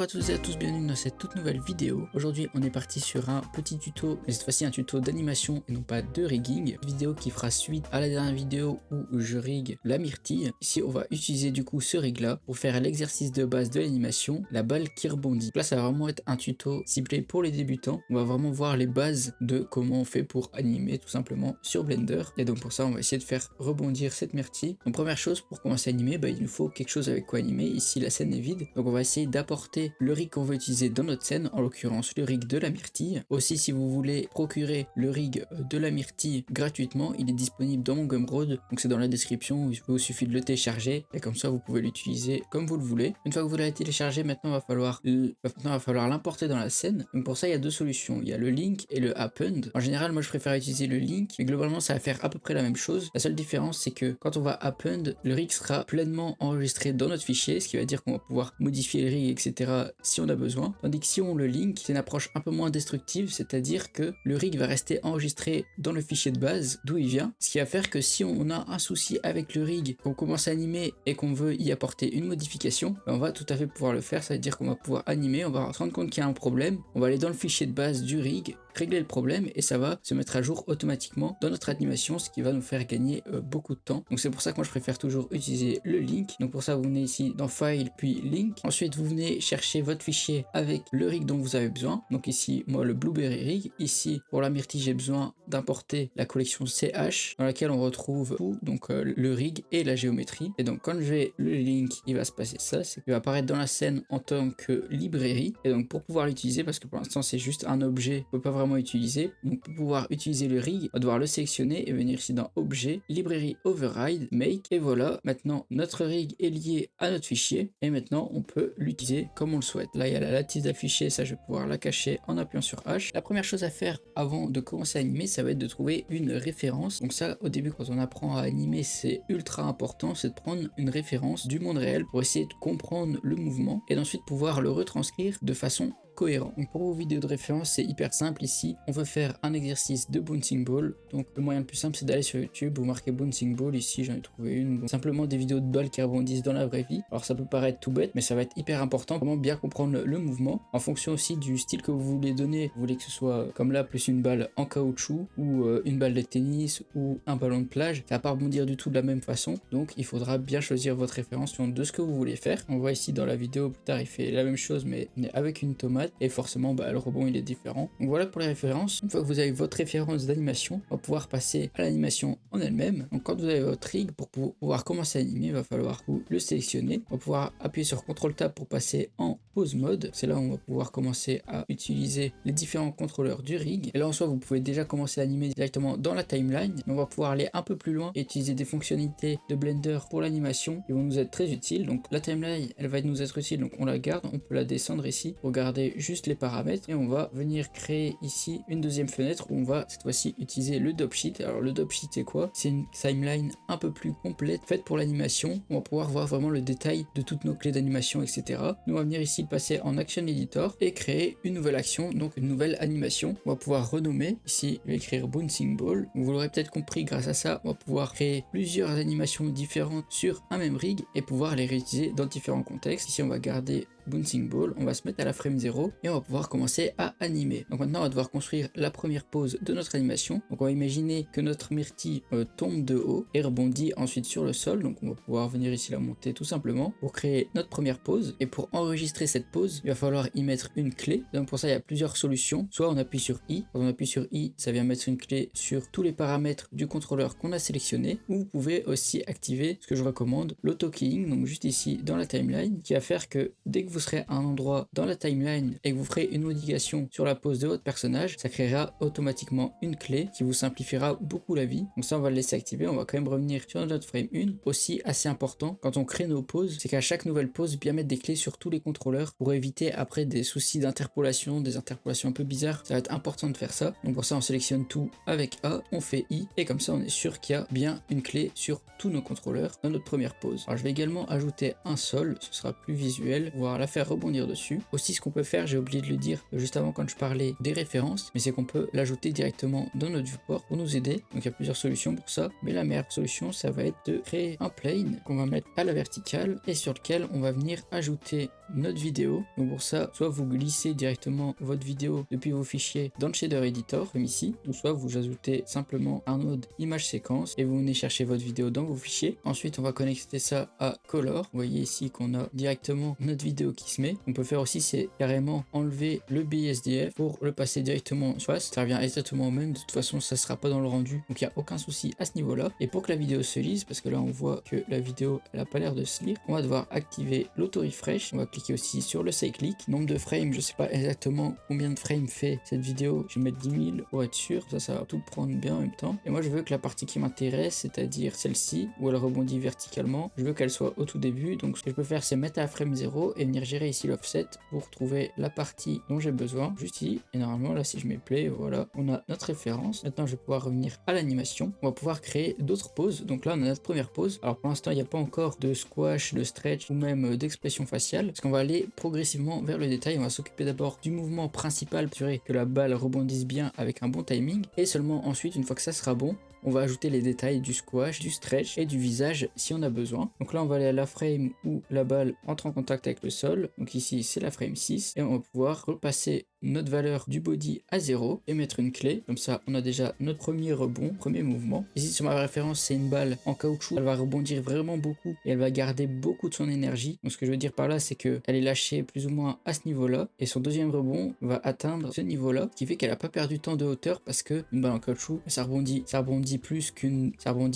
Bonjour à tous et à tous, bienvenue dans cette toute nouvelle vidéo. Aujourd'hui on est parti sur un petit tuto, mais cette fois-ci un tuto d'animation et non pas de rigging. Une vidéo qui fera suite à la dernière vidéo où je rig la myrtille. Ici on va utiliser du coup ce rig là pour faire l'exercice de base de l'animation, la balle qui rebondit. Là ça va vraiment être un tuto ciblé pour les débutants. On va vraiment voir les bases de comment on fait pour animer tout simplement sur Blender. Et donc pour ça on va essayer de faire rebondir cette myrtille. Donc première chose, pour commencer à animer, il nous faut quelque chose avec quoi animer. Ici la scène est vide, donc on va essayer d'apporter le rig qu'on veut utiliser dans notre scène, en l'occurrence le rig de la myrtille. Aussi, si vous voulez procurer le rig de la myrtille gratuitement, il est disponible dans mon Gumroad, donc c'est dans la description, il vous suffit de le télécharger et comme ça vous pouvez l'utiliser comme vous le voulez. Une fois que vous l'avez téléchargé, maintenant il va falloir l'importer dans la scène. Donc pour ça il y a deux solutions, il y a le link et le append. En général moi je préfère utiliser le link, mais globalement ça va faire à peu près la même chose. La seule différence c'est que quand on va append, le rig sera pleinement enregistré dans notre fichier, ce qui va dire qu'on va pouvoir modifier le rig, etc. si on a besoin. Tandis que si on le link, c'est une approche un peu moins destructive, c'est-à-dire que le rig va rester enregistré dans le fichier de base d'où il vient, ce qui va faire que si on a un souci avec le rig, qu'on commence à animer et qu'on veut y apporter une modification, on va tout à fait pouvoir le faire. Ça veut dire qu'on va pouvoir animer, on va se rendre compte qu'il y a un problème, on va aller dans le fichier de base du rig, régler le problème et ça va se mettre à jour automatiquement dans notre animation, ce qui va nous faire gagner beaucoup de temps. Donc c'est pour ça que moi je préfère toujours utiliser le link. Donc pour ça vous venez ici dans File puis Link. Ensuite vous venez chercher votre fichier avec le rig dont vous avez besoin. Donc ici moi le Blueberry rig. Ici pour la myrtille j'ai besoin d'importer la collection CH dans laquelle on retrouve tout, donc le rig et la géométrie. Et donc quand je vais le link, il va se passer ça, c'est qu'il va apparaître dans la scène en tant que librairie. Et donc pour pouvoir l'utiliser, parce que pour l'instant c'est juste un objet, on peut pas vraiment utiliser. Donc pour pouvoir utiliser le rig, on va devoir le sélectionner et venir ici dans Objet, Librairie Override, Make. Et voilà, maintenant notre rig est lié à notre fichier et maintenant on peut l'utiliser comme on le souhaite. Là il y a la lattice d'afficher, ça je vais pouvoir la cacher en appuyant sur H. La première chose à faire avant de commencer à animer, ça va être de trouver une référence. Donc ça au début quand on apprend à animer, c'est ultra important, c'est de prendre une référence du monde réel pour essayer de comprendre le mouvement et d'ensuite pouvoir le retranscrire de façon cohérent. Donc pour vos vidéos de référence, c'est hyper simple. Ici on veut faire un exercice de bouncing ball, donc le moyen le plus simple c'est d'aller sur YouTube, vous marquez bouncing ball. Ici j'en ai trouvé une, bon, simplement des vidéos de balles qui rebondissent dans la vraie vie. Alors ça peut paraître tout bête, mais ça va être hyper important, vraiment bien comprendre le mouvement en fonction aussi du style que vous voulez donner. Vous voulez que ce soit comme là, plus une balle en caoutchouc ou une balle de tennis ou un ballon de plage, ça va pas rebondir du tout de la même façon, donc il faudra bien choisir votre référence de ce que vous voulez faire. On voit ici dans la vidéo plus tard il fait la même chose mais avec une tomate et forcément le rebond il est différent. Donc voilà pour les références. Une fois que vous avez votre référence d'animation, on va pouvoir passer à l'animation en elle-même. Donc quand vous avez votre rig, pour pouvoir commencer à animer, il va falloir vous le sélectionner. On va pouvoir appuyer sur CTRL Tab pour passer en pause mode. C'est là où on va pouvoir commencer à utiliser les différents contrôleurs du rig. Et là en soi vous pouvez déjà commencer à animer directement dans la timeline. On va pouvoir aller un peu plus loin et utiliser des fonctionnalités de Blender pour l'animation qui vont nous être très utiles. Donc la timeline elle va nous être utile, donc on la garde, on peut la descendre ici pour garder juste les paramètres et on va venir créer ici une deuxième fenêtre où on va cette fois-ci utiliser le Dope Sheet. Alors le Dope Sheet c'est quoi? C'est une timeline un peu plus complète faite pour l'animation. On va pouvoir voir vraiment le détail de toutes nos clés d'animation, etc. Nous on va venir ici passer en Action Editor et créer une nouvelle action, donc une nouvelle animation. On va pouvoir renommer, ici je vais écrire Bouncing Ball. Vous l'aurez peut-être compris, grâce à ça on va pouvoir créer plusieurs animations différentes sur un même rig et pouvoir les réutiliser dans différents contextes. Ici on va garder Bouncing Ball, on va se mettre à la frame 0 et on va pouvoir commencer à animer. Donc maintenant on va devoir construire la première pose de notre animation. Donc on va imaginer que notre myrtille tombe de haut et rebondit ensuite sur le sol. Donc on va pouvoir venir ici la monter tout simplement pour créer notre première pose. Et pour enregistrer cette pose, il va falloir y mettre une clé. Donc pour ça il y a plusieurs solutions. Soit on appuie sur I, quand on appuie sur I ça vient mettre une clé sur tous les paramètres du contrôleur qu'on a sélectionné, ou vous pouvez aussi activer ce que je recommande, l'auto-keying, donc juste ici dans la timeline, qui va faire que dès que vous serez à un endroit dans la timeline et que vous ferez une modification sur la pose de votre personnage, ça créera automatiquement une clé qui vous simplifiera beaucoup la vie. Donc ça on va le laisser activer. On va quand même revenir sur notre frame 1. Aussi assez important quand on crée nos poses, c'est qu'à chaque nouvelle pose bien mettre des clés sur tous les contrôleurs pour éviter après des soucis d'interpolation, des interpolations un peu bizarres. Ça va être important de faire ça. Donc pour ça on sélectionne tout avec A, on fait I et comme ça on est sûr qu'il y a bien une clé sur tous nos contrôleurs dans notre première pose. Alors je vais également ajouter un sol, ce sera plus visuel, voir la faire rebondir dessus. Aussi, ce qu'on peut faire, j'ai oublié de le dire juste avant quand je parlais des références, mais c'est qu'on peut l'ajouter directement dans notre viewport pour nous aider. Donc il y a plusieurs solutions pour ça, mais la meilleure solution, ça va être de créer un plane qu'on va mettre à la verticale et sur lequel on va venir ajouter notre vidéo. Donc pour ça, soit vous glissez directement votre vidéo depuis vos fichiers dans le shader editor comme ici, ou soit vous ajoutez simplement un node image séquence et vous venez chercher votre vidéo dans vos fichiers. Ensuite, on va connecter ça à Color. Vous voyez ici qu'on a directement notre vidéo qui se met. On peut faire aussi, c'est carrément enlever le BSDF pour le passer directement en face. Ça revient exactement au même. De toute façon, ça sera pas dans le rendu, donc il n'y a aucun souci à ce niveau-là. Et pour que la vidéo se lise, parce que là on voit que la vidéo elle a pas l'air de se lire, on va devoir activer l'auto-refresh. On va cliquer aussi sur le cyclic. Nombre de frames, je sais pas exactement combien de frames fait cette vidéo. Je vais mettre 10 000 pour être sûr. Ça va tout prendre bien en même temps. Et moi je veux que la partie qui m'intéresse, c'est-à-dire celle-ci, où elle rebondit verticalement, je veux qu'elle soit au tout début. Donc ce que je peux faire, c'est mettre à frame 0 et venir gérer ici l'offset pour trouver la partie dont j'ai besoin, juste ici. Et normalement là, si je mets play, voilà, on a notre référence. Maintenant je vais pouvoir revenir à l'animation. On va pouvoir créer d'autres poses. Donc là on a notre première pose. Alors pour l'instant il n'y a pas encore de squash, de stretch ou même d'expression faciale, parce qu'on va aller progressivement vers le détail. On va s'occuper d'abord du mouvement principal, assurer que la balle rebondisse bien avec un bon timing, et seulement ensuite, une fois que ça sera bon, on va ajouter les détails du squash, du stretch et du visage si on a besoin. Donc là on va aller à la frame où la balle entre en contact avec le sol. Donc ici c'est la frame 6 et on va pouvoir repasser notre valeur du body à 0 et mettre une clé. Comme ça on a déjà notre premier rebond, premier mouvement. Ici sur ma référence c'est une balle en caoutchouc. Elle va rebondir vraiment beaucoup et elle va garder beaucoup de son énergie. Donc ce que je veux dire par là c'est que elle est lâchée plus ou moins à ce niveau là et son deuxième rebond va atteindre ce niveau là, ce qui fait qu'elle a pas perdu tant de hauteur parce que une balle en caoutchouc ça rebondit ça rebondit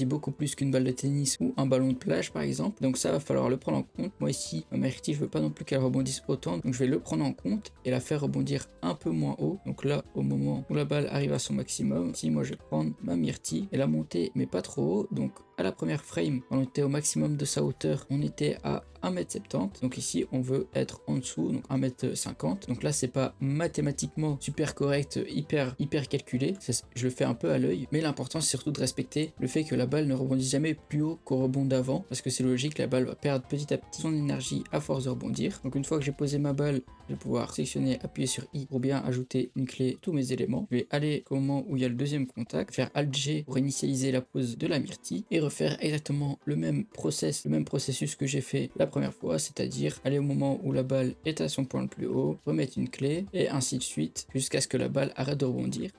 beaucoup plus qu'une balle de tennis ou un ballon de plage par exemple. Donc ça va falloir le prendre en compte. Moi ici ma Myrtille, je veux pas non plus qu'elle rebondisse autant, donc je vais le prendre en compte et la faire rebondir un peu moins haut. Donc là au moment où la balle arrive à son maximum, ici moi je vais prendre ma Myrtille et la monter mais pas trop haut. Donc à la première frame, on était au maximum de sa hauteur, on était à 1m70. Donc ici on veut être en dessous, donc 1m50. Donc là c'est pas mathématiquement super correct, hyper calculé, je le fais un peu à l'œil, mais l'important c'est surtout de respecter le fait que la balle ne rebondit jamais plus haut qu'au rebond d'avant, parce que c'est logique, la balle va perdre petit à petit son énergie à force de rebondir. Donc une fois que j'ai posé ma balle, je vais pouvoir sélectionner, appuyer sur I pour bien ajouter une clé, tous mes éléments. Je vais aller au moment où il y a le deuxième contact, faire Alt G pour initialiser la pose de la Myrtille et refaire exactement le même processus que j'ai fait la première fois, c'est-à-dire aller au moment où la balle est à son point le plus haut, remettre une clé et ainsi de suite jusqu'à ce que la balle arrête de rebondir.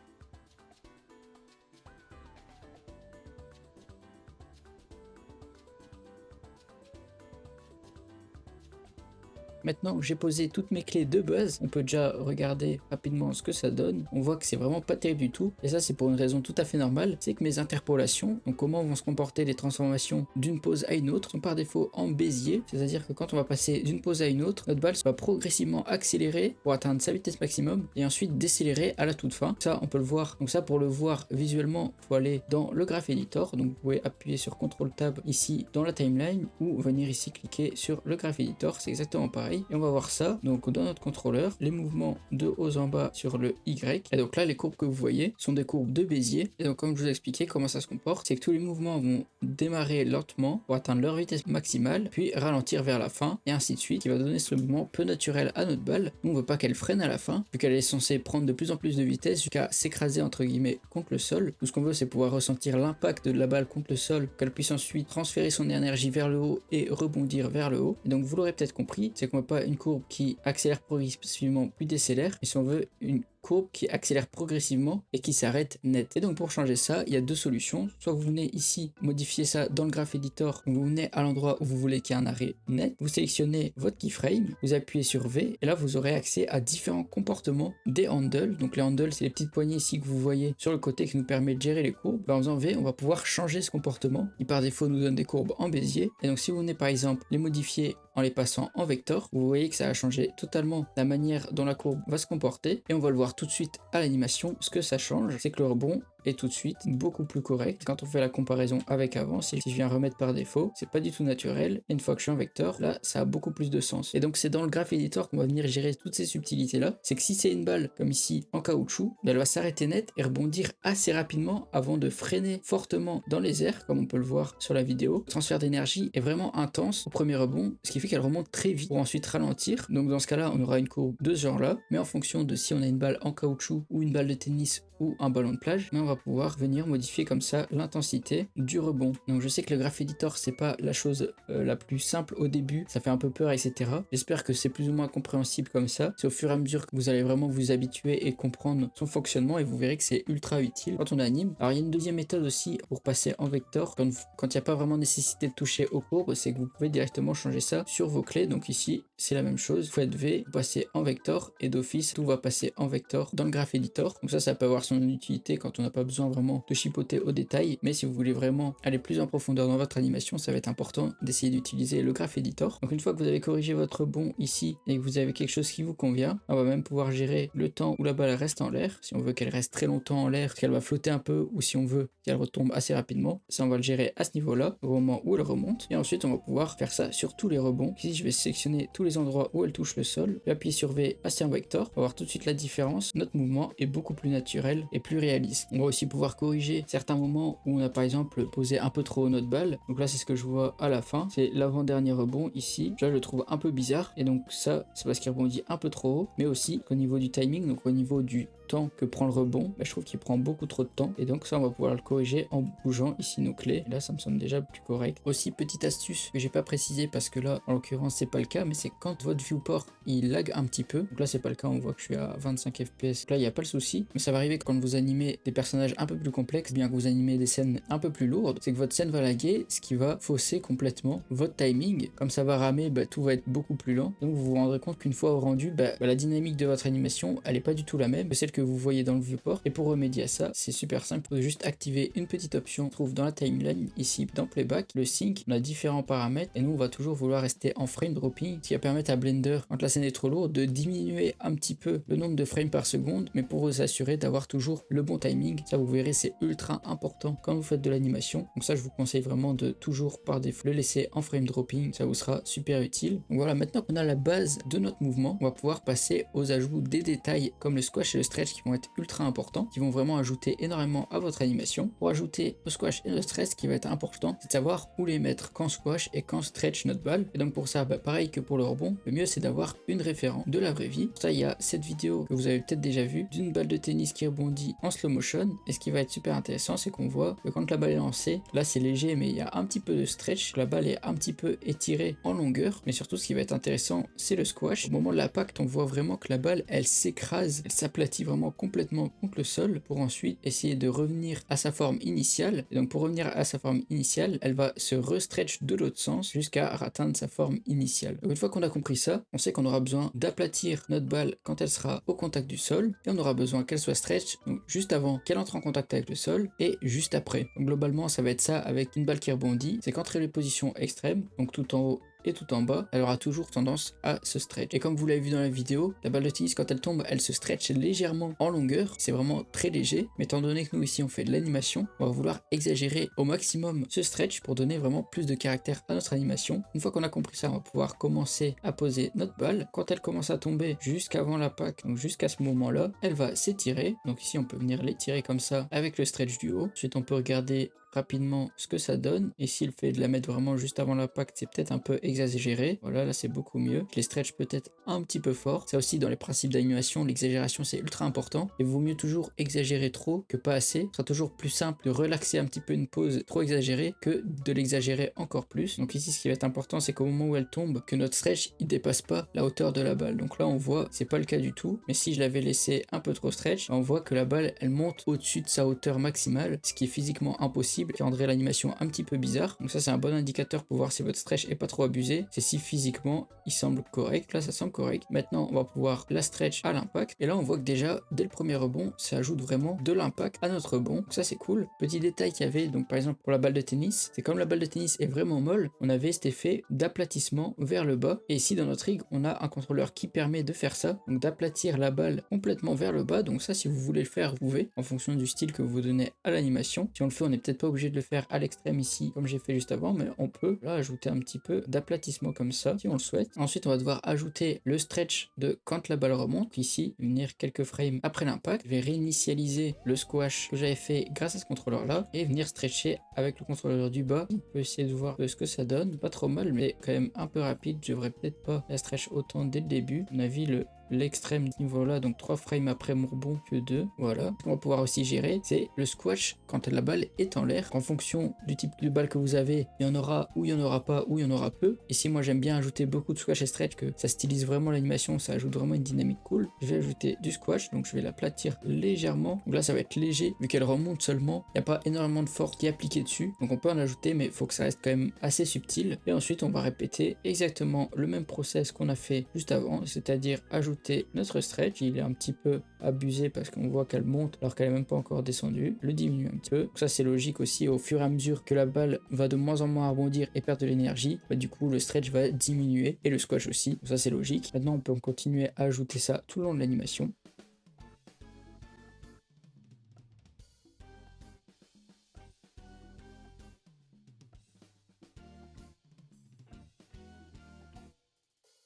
Maintenant que j'ai posé toutes mes clés de base, on peut déjà regarder rapidement ce que ça donne. On voit que c'est vraiment pas terrible du tout. Et ça, c'est pour une raison tout à fait normale. C'est que mes interpolations, donc comment vont se comporter les transformations d'une pose à une autre, sont par défaut en Bézier. C'est-à-dire que quand on va passer d'une pose à une autre, notre balle va progressivement accélérer pour atteindre sa vitesse maximum et ensuite décélérer à la toute fin. Ça, on peut le voir. Donc ça, pour le voir visuellement, il faut aller dans le Graph Editor. Donc vous pouvez appuyer sur CTRL Tab ici dans la timeline ou venir ici cliquer sur le Graph Editor. C'est exactement pareil. Et on va voir ça donc dans notre contrôleur, les mouvements de haut en bas sur le Y. Et donc là les courbes que vous voyez sont des courbes de Bézier. Et donc comme je vous ai expliqué comment ça se comporte, c'est que tous les mouvements vont démarrer lentement pour atteindre leur vitesse maximale, puis ralentir vers la fin et ainsi de suite, qui va donner ce mouvement peu naturel à notre balle. Nous on veut pas qu'elle freine à la fin, vu qu'elle est censée prendre de plus en plus de vitesse jusqu'à s'écraser entre guillemets contre le sol. Tout ce qu'on veut c'est pouvoir ressentir l'impact de la balle contre le sol, qu'elle puisse ensuite transférer son énergie vers le haut et rebondir vers le haut. Et donc vous l'aurez peut-être compris, c'est qu'on veut pas une courbe qui accélère progressivement puis décélère, et si on veut une courbe qui accélère progressivement et qui s'arrête net. Et donc pour changer ça, il y a deux solutions. Soit vous venez ici modifier ça dans le Graph Editor, vous venez à l'endroit où vous voulez qu'il y ait un arrêt net, vous sélectionnez votre keyframe, vous appuyez sur V et là vous aurez accès à différents comportements des handles. Donc les handles c'est les petites poignées ici que vous voyez sur le côté qui nous permet de gérer les courbes. En faisant V on va pouvoir changer ce comportement qui par défaut nous donne des courbes en Bézier. Et donc si vous venez par exemple les modifier en les passant en vecteur, vous voyez que ça a changé totalement la manière dont la courbe va se comporter et on va le voir tout de suite à l'animation. Ce que ça change, c'est que le rebond et tout de suite beaucoup plus correct. Quand on fait la comparaison avec avant, si je viens remettre par défaut, c'est pas du tout naturel. Et une fois que je suis en vecteur, là, ça a beaucoup plus de sens. Et donc c'est dans le Graph Editor qu'on va venir gérer toutes ces subtilités là. C'est que si c'est une balle comme ici en caoutchouc, elle va s'arrêter net et rebondir assez rapidement avant de freiner fortement dans les airs, comme on peut le voir sur la vidéo. Le transfert d'énergie est vraiment intense au premier rebond, ce qui fait qu'elle remonte très vite pour ensuite ralentir. Donc dans ce cas-là, on aura une courbe de ce genre-là, mais en fonction de si on a une balle en caoutchouc ou une balle de tennis ou un ballon de plage, mais on va pouvoir venir modifier comme ça l'intensité du rebond. Donc je sais que le Graph Editor c'est pas la chose la plus simple au début, ça fait un peu peur, etc. J'espère que c'est plus ou moins compréhensible comme ça. C'est au fur et à mesure que vous allez vraiment vous habituer et comprendre son fonctionnement, et vous verrez que c'est ultra utile quand on anime. Alors il y a une deuxième méthode aussi pour passer en vector quand il n'y a pas vraiment nécessité de toucher aux courbes, c'est que vous pouvez directement changer ça sur vos clés. Donc ici c'est la même chose, vous faites V, vous passez en vector et d'office tout va passer en vector dans le Graph Editor. Donc ça peut avoir son utilité quand on n'a pas besoin vraiment de chipoter au détail, mais si vous voulez vraiment aller plus en profondeur dans votre animation, ça va être important d'essayer d'utiliser le Graph Editor. Donc une fois que vous avez corrigé votre rebond ici et que vous avez quelque chose qui vous convient, on va même pouvoir gérer le temps où la balle reste en l'air, si on veut qu'elle reste très longtemps en l'air, qu'elle va flotter un peu, ou si on veut qu'elle retombe assez rapidement. Ça on va le gérer à ce niveau là au moment où elle remonte, et ensuite on va pouvoir faire ça sur tous les rebonds. Ici je vais sélectionner tous les endroits où elle touche le sol, puis appuyer sur V, passer en vector, on va voir tout de suite la différence. Notre mouvement est beaucoup plus naturel et plus réaliste. On va aussi pouvoir corriger certains moments où on a par exemple posé un peu trop haut notre balle. Donc là c'est ce que je vois à la fin, c'est l'avant-dernier rebond ici. Là je le trouve un peu bizarre, et donc ça c'est parce qu'il rebondit un peu trop haut, mais aussi qu'au niveau du timing, donc au niveau du temps que prend le rebond, je trouve qu'il prend beaucoup trop de temps, et donc ça on va pouvoir le corriger en bougeant ici nos clés, et là ça me semble déjà plus correct. Aussi petite astuce que j'ai pas précisé parce que là en l'occurrence c'est pas le cas, mais c'est quand votre viewport il lag un petit peu, donc là c'est pas le cas, on voit que je suis à 25 fps, là il n'y a pas le souci, mais ça va arriver quand vous animez des personnages un peu plus complexes, bien que vous animez des scènes un peu plus lourdes, c'est que votre scène va laguer, ce qui va fausser complètement votre timing. Comme ça va ramer, tout va être beaucoup plus lent, donc vous vous rendrez compte qu'une fois au rendu, la dynamique de votre animation elle est pas du tout la même que celle que vous voyez dans le viewport. Et pour remédier à ça, c'est super simple, vous juste activer une petite option qu'on trouve dans la timeline ici dans Playback, le sync. On a différents paramètres et nous on va toujours vouloir rester en frame dropping, ce qui va permettre à Blender, quand la scène est trop lourde, de diminuer un petit peu le nombre de frames par seconde, mais pour vous assurer d'avoir toujours le bon timing. Ça vous verrez c'est ultra important quand vous faites de l'animation, donc ça je vous conseille vraiment de toujours par défaut le laisser en frame dropping, ça vous sera super utile. Donc voilà, maintenant qu'on a la base de notre mouvement, on va pouvoir passer aux ajouts des détails comme le squash et le stretch qui vont être ultra importants, qui vont vraiment ajouter énormément à votre animation. Pour ajouter le squash et le stretch, ce qui va être important, c'est de savoir où les mettre quand squash et quand stretch notre balle. Et donc pour ça, pareil que pour le rebond, le mieux c'est d'avoir une référence de la vraie vie. Pour ça, il y a cette vidéo que vous avez peut-être déjà vue d'une balle de tennis qui rebondit en slow motion. Et ce qui va être super intéressant, c'est qu'on voit que quand la balle est lancée, là c'est léger, mais il y a un petit peu de stretch, la balle est un petit peu étirée en longueur. Mais surtout, ce qui va être intéressant, c'est le squash. Au moment de l'impact, on voit vraiment que la balle, elle s'écrase, elle s'aplatit vraiment complètement contre le sol pour ensuite essayer de revenir à sa forme initiale. Et donc pour revenir à sa forme initiale, elle va se restretch de l'autre sens jusqu'à atteindre sa forme initiale. Donc une fois qu'on a compris ça, on sait qu'on aura besoin d'aplatir notre balle quand elle sera au contact du sol, et on aura besoin qu'elle soit stretch, donc juste avant qu'elle entre en contact avec le sol et juste après. Donc globalement ça va être ça avec une balle qui rebondit, c'est qu'entre les positions extrêmes, donc tout en haut et tout en bas, elle aura toujours tendance à se stretch. Et comme vous l'avez vu dans la vidéo, la balle de tennis quand elle tombe, elle se stretch légèrement en longueur, c'est vraiment très léger, mais étant donné que nous ici on fait de l'animation, on va vouloir exagérer au maximum ce stretch pour donner vraiment plus de caractère à notre animation. Une fois qu'on a compris ça, on va pouvoir commencer à poser notre balle. Quand elle commence à tomber jusqu'avant l'impact, donc jusqu'à ce moment-là, elle va s'étirer. Donc ici on peut venir l'étirer comme ça avec le stretch du haut. Ensuite on peut regarder rapidement ce que ça donne. Ici le fait de la mettre vraiment juste avant l'impact, c'est peut-être un peu exagéré. Voilà, là c'est beaucoup mieux. Je les stretch peut-être un petit peu fort. Ça aussi dans les principes d'animation, l'exagération c'est ultra important. Il vaut mieux toujours exagérer trop que pas assez. Ce sera toujours plus simple de relaxer un petit peu une pose trop exagérée que de l'exagérer encore plus. Donc ici ce qui va être important, c'est qu'au moment où elle tombe, que notre stretch il dépasse pas la hauteur de la balle. Donc là on voit c'est pas le cas du tout, mais si je l'avais laissé un peu trop stretch, on voit que la balle elle monte au-dessus de sa hauteur maximale, ce qui est physiquement impossible possible, qui rendrait l'animation un petit peu bizarre. Donc ça c'est un bon indicateur pour voir si votre stretch est pas trop abusé, c'est si physiquement il semble correct. Là ça semble correct. Maintenant on va pouvoir la stretch à l'impact, et là on voit que déjà dès le premier rebond ça ajoute vraiment de l'impact à notre rebond. Donc ça c'est cool. Petit détail qu'il y avait, donc par exemple pour la balle de tennis, c'est comme la balle de tennis est vraiment molle, on avait cet effet d'aplatissement vers le bas, et ici dans notre rig on a un contrôleur qui permet de faire ça, donc d'aplatir la balle complètement vers le bas. Donc ça si vous voulez le faire vous pouvez, en fonction du style que vous donnez à l'animation. Si on le fait on n'est peut-être pas obligé de le faire à l'extrême ici comme j'ai fait juste avant, mais on peut là ajouter un petit peu d'aplatissement comme ça si on le souhaite. Ensuite on va devoir ajouter le stretch de quand la balle remonte, ici venir quelques frames après l'impact. Je vais réinitialiser le squash que j'avais fait grâce à ce contrôleur là et venir stretcher avec le contrôleur du bas. On peut essayer de voir ce que ça donne, pas trop mal mais quand même un peu rapide. Je devrais peut-être pas la stretch autant dès le début. On a vu l'extrême niveau là, donc 3 frames après mon rebond que 2. Voilà. Ce qu'on va pouvoir aussi gérer, c'est le squash quand la balle est en l'air. En fonction du type de balle que vous avez, il y en aura ou il y en aura pas, ou il y en aura peu. Ici moi j'aime bien ajouter beaucoup de squash et stretch, que ça stylise vraiment l'animation, ça ajoute vraiment une dynamique cool. Je vais ajouter du squash, donc je vais l'aplatir légèrement. Donc là ça va être léger vu qu'elle remonte seulement, il n'y a pas énormément de force qui est appliquée dessus, donc on peut en ajouter mais il faut que ça reste quand même assez subtil. Et ensuite on va répéter exactement le même process qu'on a fait juste avant, c'est-à-dire ajouter notre stretch. Il est un petit peu abusé parce qu'on voit qu'elle monte alors qu'elle est même pas encore descendue, le diminuer un petit peu. Donc ça c'est logique aussi, au fur et à mesure que la balle va de moins en moins rebondir et perdre de l'énergie, bah, du coup le stretch va diminuer et le squash aussi. Donc ça c'est logique. Maintenant on peut continuer à ajouter ça tout le long de l'animation.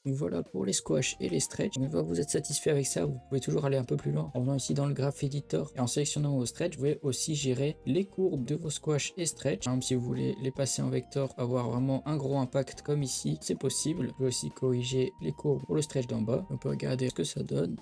Donc voilà pour les squash et les stretch. Une fois que vous êtes satisfait avec ça, vous pouvez toujours aller un peu plus loin en venant ici dans le graph editor et en sélectionnant vos stretch. Vous pouvez aussi gérer les courbes de vos squash et stretch. Par exemple, si vous voulez les passer en vecteur, avoir vraiment un gros impact comme ici, c'est possible. Vous pouvez aussi corriger les courbes pour le stretch d'en bas. On peut regarder ce que ça donne.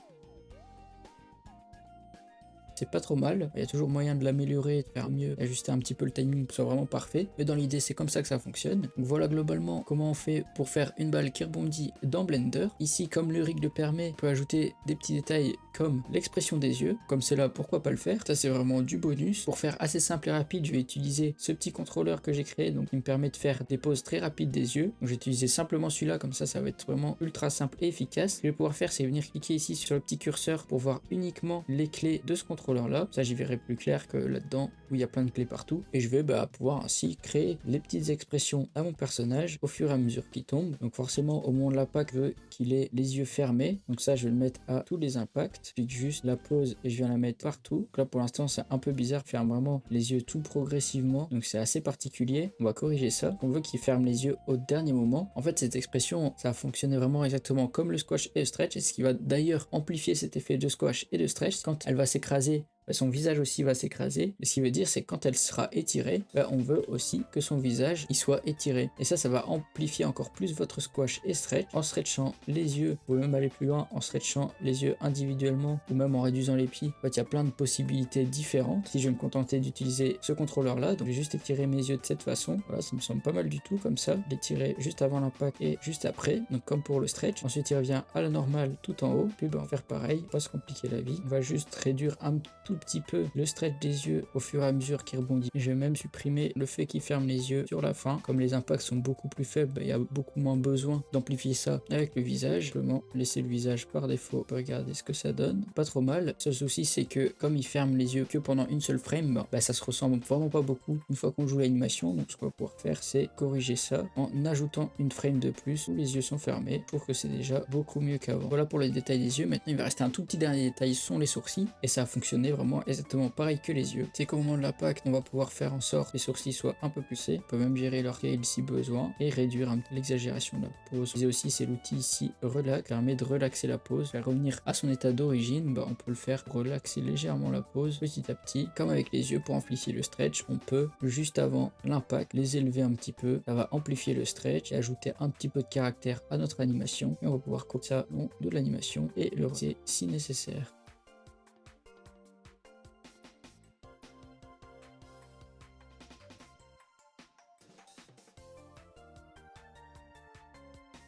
C'est pas trop mal, il y a toujours moyen de l'améliorer, de faire mieux, ajuster un petit peu le timing pour que ce soit vraiment parfait, mais dans l'idée c'est comme ça que ça fonctionne. Donc voilà globalement comment on fait pour faire une balle qui rebondit dans Blender. Ici comme le rig le permet, on peut ajouter des petits détails comme l'expression des yeux, comme c'est là pourquoi pas le faire, ça c'est vraiment du bonus. Pour faire assez simple et rapide, je vais utiliser ce petit contrôleur que j'ai créé, donc qui me permet de faire des poses très rapides des yeux. Donc j'ai utilisé simplement celui-là, comme ça va être vraiment ultra simple et efficace. Ce que je vais pouvoir faire, c'est venir cliquer ici sur le petit curseur pour voir uniquement les clés de ce contrôleur là, ça j'y verrai plus clair que là-dedans où il y a plein de clés partout, et je vais pouvoir ainsi créer les petites expressions à mon personnage au fur et à mesure qu'il tombe. Donc forcément au moment de l'impact, je veux qu'il ait les yeux fermés, donc ça je vais le mettre à tous les impacts. Je clique juste la pose et je viens la mettre partout. Donc là pour l'instant c'est un peu bizarre de faire vraiment les yeux tout progressivement, donc c'est assez particulier. On va corriger ça. On veut qu'il ferme les yeux au dernier moment. En fait cette expression ça a fonctionné vraiment exactement comme le squash et le stretch, et ce qui va d'ailleurs amplifier cet effet de squash et de stretch. Quand elle va s'écraser, son visage aussi va s'écraser. Ce qui veut dire c'est que quand elle sera étirée, on veut aussi que son visage il soit étiré. Et ça va amplifier encore plus votre squash et stretch. En stretchant les yeux, vous pouvez même aller plus loin en stretchant les yeux individuellement ou même en réduisant les plis. En fait, il y a plein de possibilités différentes. Si je vais me contenter d'utiliser ce contrôleur là, donc je vais juste étirer mes yeux de cette façon. Voilà, ça me semble pas mal du tout comme ça. L'étirer juste avant l'impact et juste après. Donc comme pour le stretch. Ensuite il revient à la normale tout en haut. Puis on va faire pareil, pas se compliquer la vie. On va juste réduire un tout petit peu le stretch des yeux au fur et à mesure qu'il rebondit. Je vais même supprimer le fait qu'il ferme les yeux sur la fin. Comme les impacts sont beaucoup plus faibles, il y a beaucoup moins besoin d'amplifier ça avec le visage. Simplement laisser le visage par défaut. On peut regarder ce que ça donne. Pas trop mal. Le seul souci c'est que comme il ferme les yeux que pendant une seule frame, ça se ressemble vraiment pas beaucoup une fois qu'on joue l'animation. Donc ce qu'on va pouvoir faire c'est corriger ça en ajoutant une frame de plus où les yeux sont fermés. Je trouve que c'est déjà beaucoup mieux qu'avant. Voilà pour les détails des yeux. Maintenant il va rester un tout petit dernier détail, sont les sourcils, et ça a fonctionné vraiment exactement pareil que les yeux. C'est qu'au moment de l'impact, on va pouvoir faire en sorte que les sourcils soient un peu poussés. On peut même gérer leur scale si besoin et réduire un peu l'exagération de la pose. Et aussi, c'est l'outil ici Relax, qui permet de relaxer la pose, faire revenir à son état d'origine. On peut le faire relaxer légèrement la pose petit à petit. Comme avec les yeux, pour amplifier le stretch, on peut juste avant l'impact les élever un petit peu. Ça va amplifier le stretch et ajouter un petit peu de caractère à notre animation. Et on va pouvoir couper ça au long de l'animation et le retirer si nécessaire.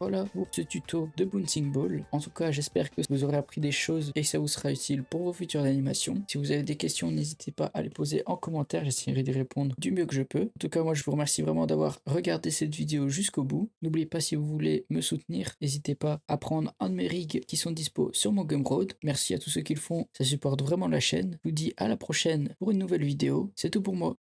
Voilà pour ce tuto de Bouncing Ball. En tout cas, j'espère que vous aurez appris des choses et que ça vous sera utile pour vos futures animations. Si vous avez des questions, n'hésitez pas à les poser en commentaire, j'essaierai d'y répondre du mieux que je peux. En tout cas, moi je vous remercie vraiment d'avoir regardé cette vidéo jusqu'au bout. N'oubliez pas, si vous voulez me soutenir, n'hésitez pas à prendre un de mes rigs qui sont dispo sur mon Gumroad. Merci à tous ceux qui le font, ça supporte vraiment la chaîne. Je vous dis à la prochaine pour une nouvelle vidéo. C'est tout pour moi.